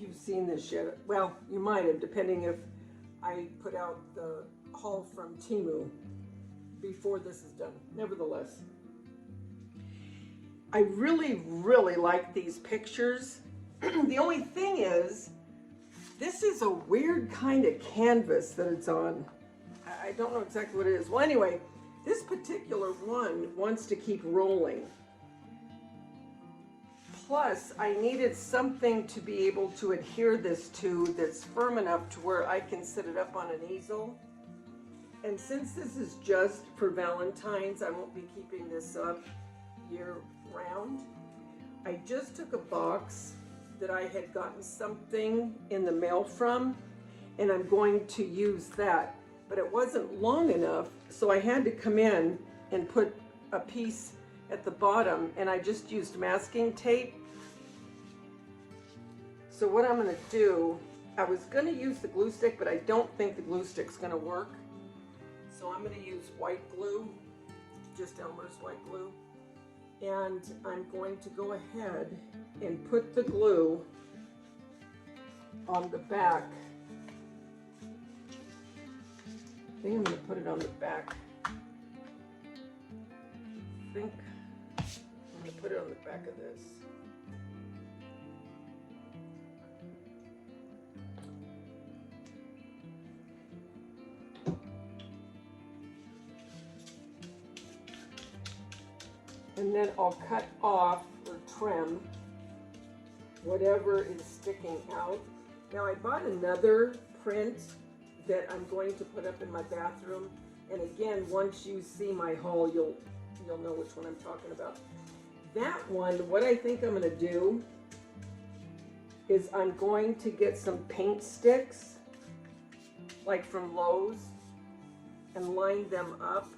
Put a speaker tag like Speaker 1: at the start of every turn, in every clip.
Speaker 1: you've seen this yet. Well, you might have, depending if I put out the haul from Temu before this is done. Nevertheless, I really, really like these pictures. The only thing is, this is a weird kind of canvas that it's on. I don't know exactly what it is. Well, anyway, this particular one wants to keep rolling. Plus, I needed something to be able to adhere this to that's firm enough to where I can set it up on an easel. And since this is just for Valentine's, I won't be keeping this up year round. I just took a box that I had gotten something in the mail from, and I'm going to use that. But it wasn't long enough, so I had to come in and put a piece at the bottom, and I just used masking tape. So what I'm going to do, I was going to use the glue stick, but I don't think the glue stick's going to work. So I'm going to use white glue, just Elmer's white glue. And I'm going to go ahead and put the glue on the back. I think I'm going to put it on the back. I think I'm going to put it on the back of this. And then I'll cut off or trim whatever is sticking out. Now I bought another print that I'm going to put up in my bathroom. And again, once you see my haul, you'll know which one I'm talking about. That one, what I think I'm gonna do is I'm going to get some paint sticks, like from Lowe's, and line them up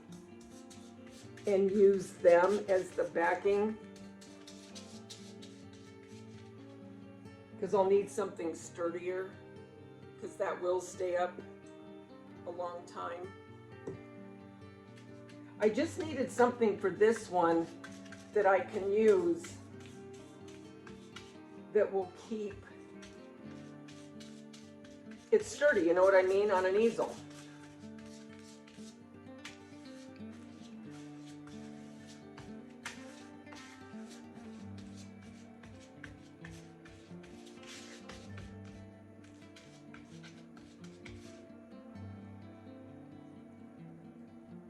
Speaker 1: and use them as the backing, because I'll need something sturdier, because that will stay up a long time. I just needed something for this one that I can use that will keep it sturdy, you know what I mean, on an easel.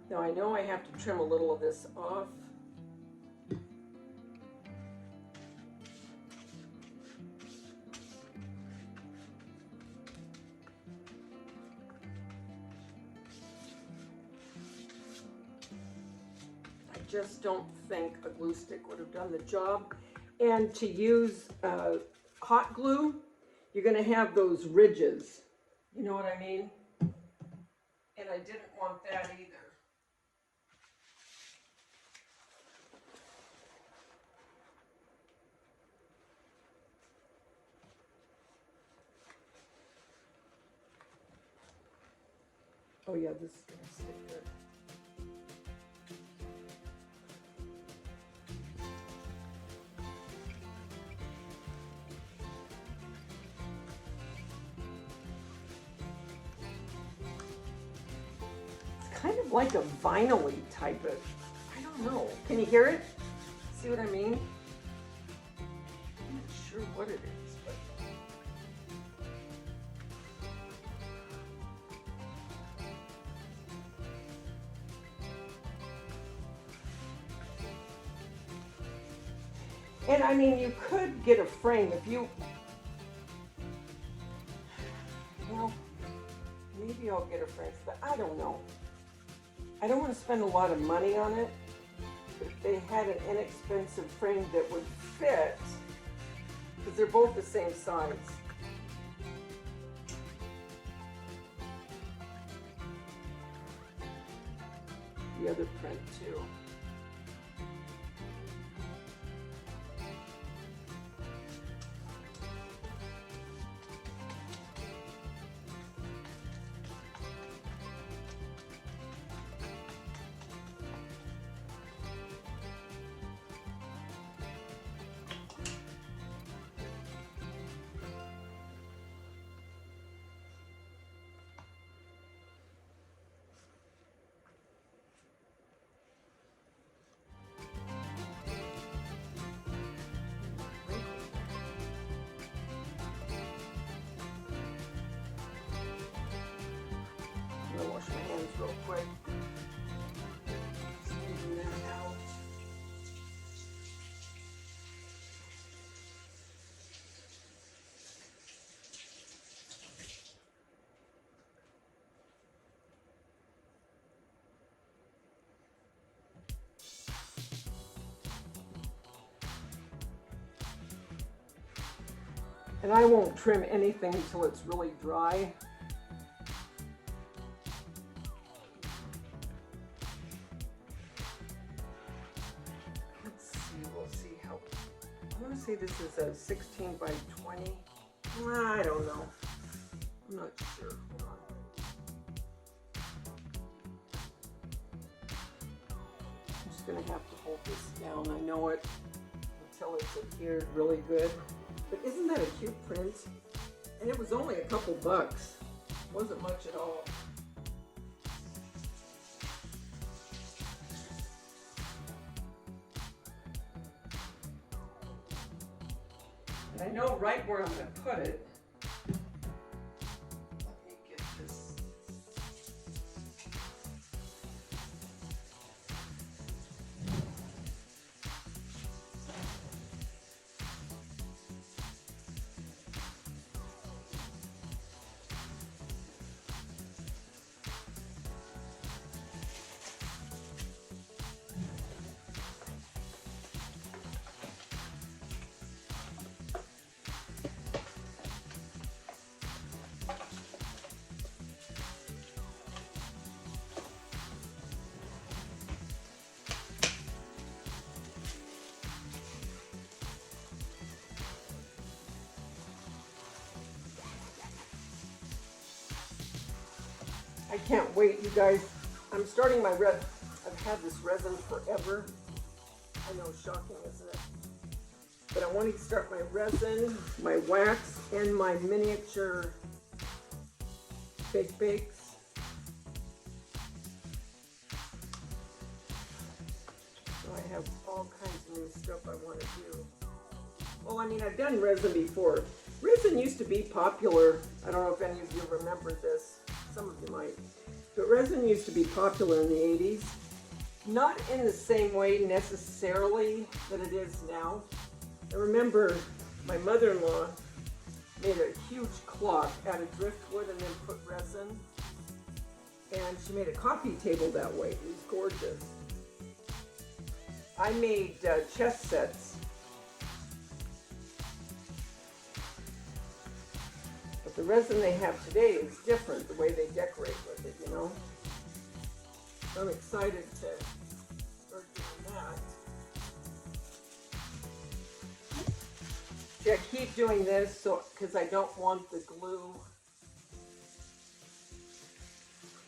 Speaker 1: Now I know I have to trim a little of this off. I just don't think a glue stick would have done the job. And to use hot glue, you're going to have those ridges. You know what I mean? And I didn't want that either. Oh yeah, this is going to stick good. It's kind of like a vinyl-y type of, I don't know. Can you hear it? See what I mean? I'm not sure what it is, but. And I mean, you could get a frame if you, well, maybe I'll get a frame, but I don't know. I don't want to spend a lot of money on it. But if they had an inexpensive frame that would fit, because they're both the same size. The other print too. ones real quick. Smoothing them out. And I won't trim anything until it's really dry. Let's see, we'll see how, I want to say this is a 16 by 20. I don't know. I'm not sure. Hold on. I'm just going to have to hold this down. I know it until it's adhered really good. But isn't that a cute print? And it was only a couple bucks. Wasn't much at all. And I know right where I'm going to put it. Let me get this. I can't wait, you guys. I'm starting my resin. I've had this resin forever. I know, shocking, isn't it? But I want to start my resin, my wax, and my miniature fake bakes. So I have all kinds of new stuff I want to do. Well, I mean, I've done resin before. Resin used to be popular. I don't know if any of you remember this. Some of you might. But resin used to be popular in the 80s. Not in the same way necessarily that it is now. I remember my mother-in-law made a huge clock out of driftwood and then put resin. And she made a coffee table that way. It was gorgeous. I made chess sets. The resin they have today is different, the way they decorate with it, you know. So I'm excited to start doing that. See, I keep doing this because I don't want the glue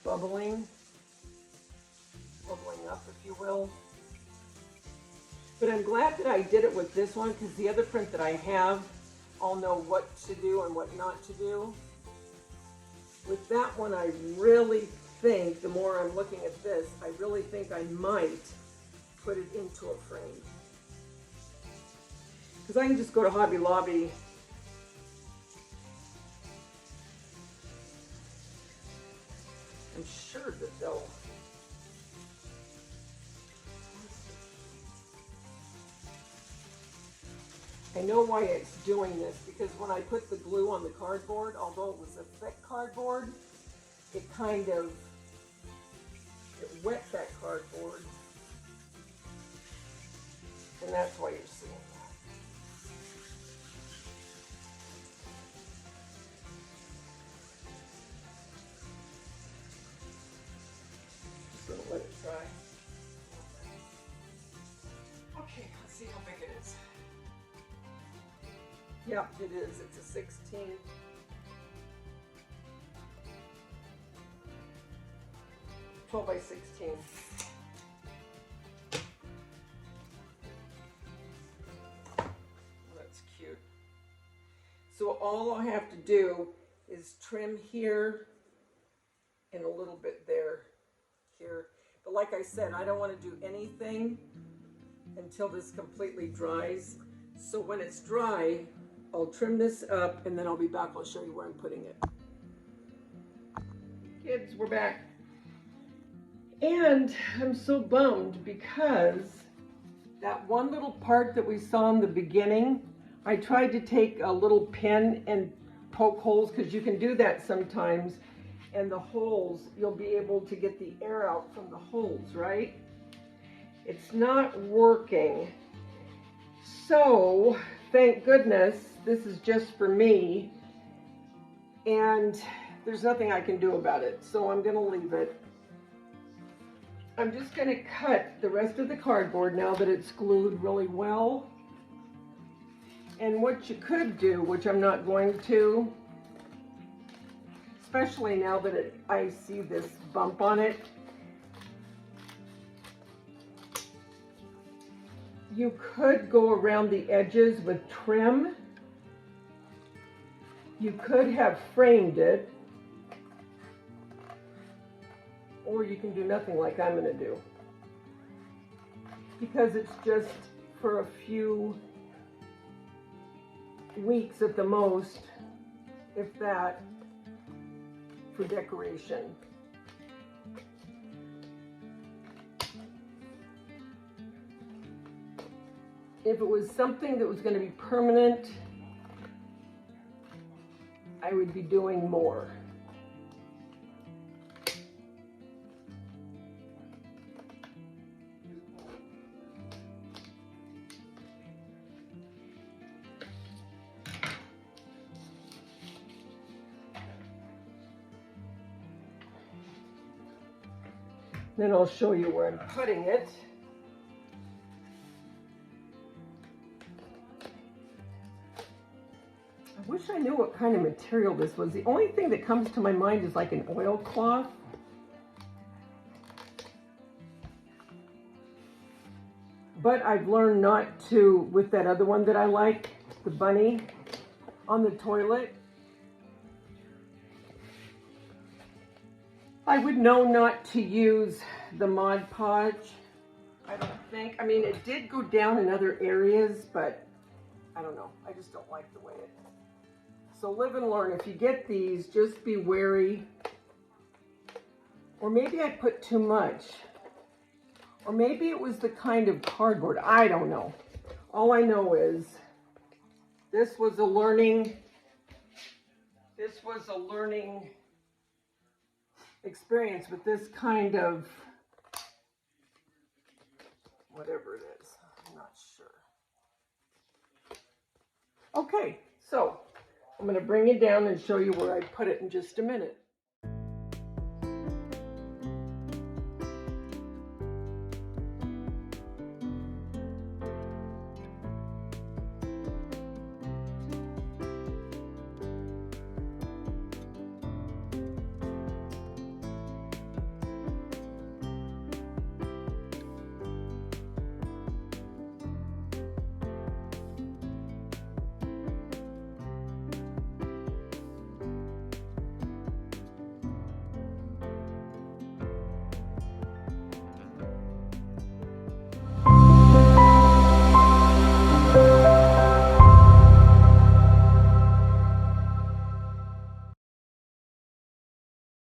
Speaker 1: bubbling up, if you will. But I'm glad that I did it with this one because the other print that I have, I'll know what to do and what not to do. With that one, I really think, the more I'm looking at this, I really think I might put it into a frame. Because I can just go to Hobby Lobby. I'm sure that they'll. I know why it's doing this, because when I put the glue on the cardboard, although it was a thick cardboard, it kind of, it wet that cardboard. And that's why you're seeing that. Just gonna let it dry. Okay, let's see how big it is. Yep, it is. It's a 16. Twelve by 16. That's cute. So all I have to do is trim here and a little bit there, here. But like I said, I don't want to do anything until this completely dries. So when it's dry, I'll trim this up and then I'll be back. I'll show you where I'm putting it. Kids, we're back. And I'm so bummed because that one little part that we saw in the beginning, I tried to take a little pin and poke holes, because you can do that sometimes, and the holes, you'll be able to get the air out from the holes, right? It's not working. So, thank goodness, this is just for me, and there's nothing I can do about it, so I'm gonna leave it. I'm just going to cut the rest of the cardboard now that it's glued really well. And what you could do, which I'm not going to, especially now that I see this bump on it, you could go around the edges with trim. You could have framed it, or you can do nothing like I'm going to do, because it's just for a few weeks at the most, if that, for decoration. If it was something that was going to be permanent, I would be doing more. Then I'll show you where I'm putting it. I wish I knew what kind of material this was. The only thing that comes to my mind is like an oilcloth. But I've learned not to, with that other one that I like, the bunny on the toilet. I would know not to use the Mod Podge, I don't think. I mean, it did go down in other areas, but I don't know. I just don't like the way it. So live and learn. If you get these, just be wary. Or maybe I put too much. Or maybe it was the kind of cardboard. I don't know. All I know is this was a learning experience with this kind of, whatever it is, I'm not sure. Okay, so I'm going to bring it down and show you where I put it in just a minute.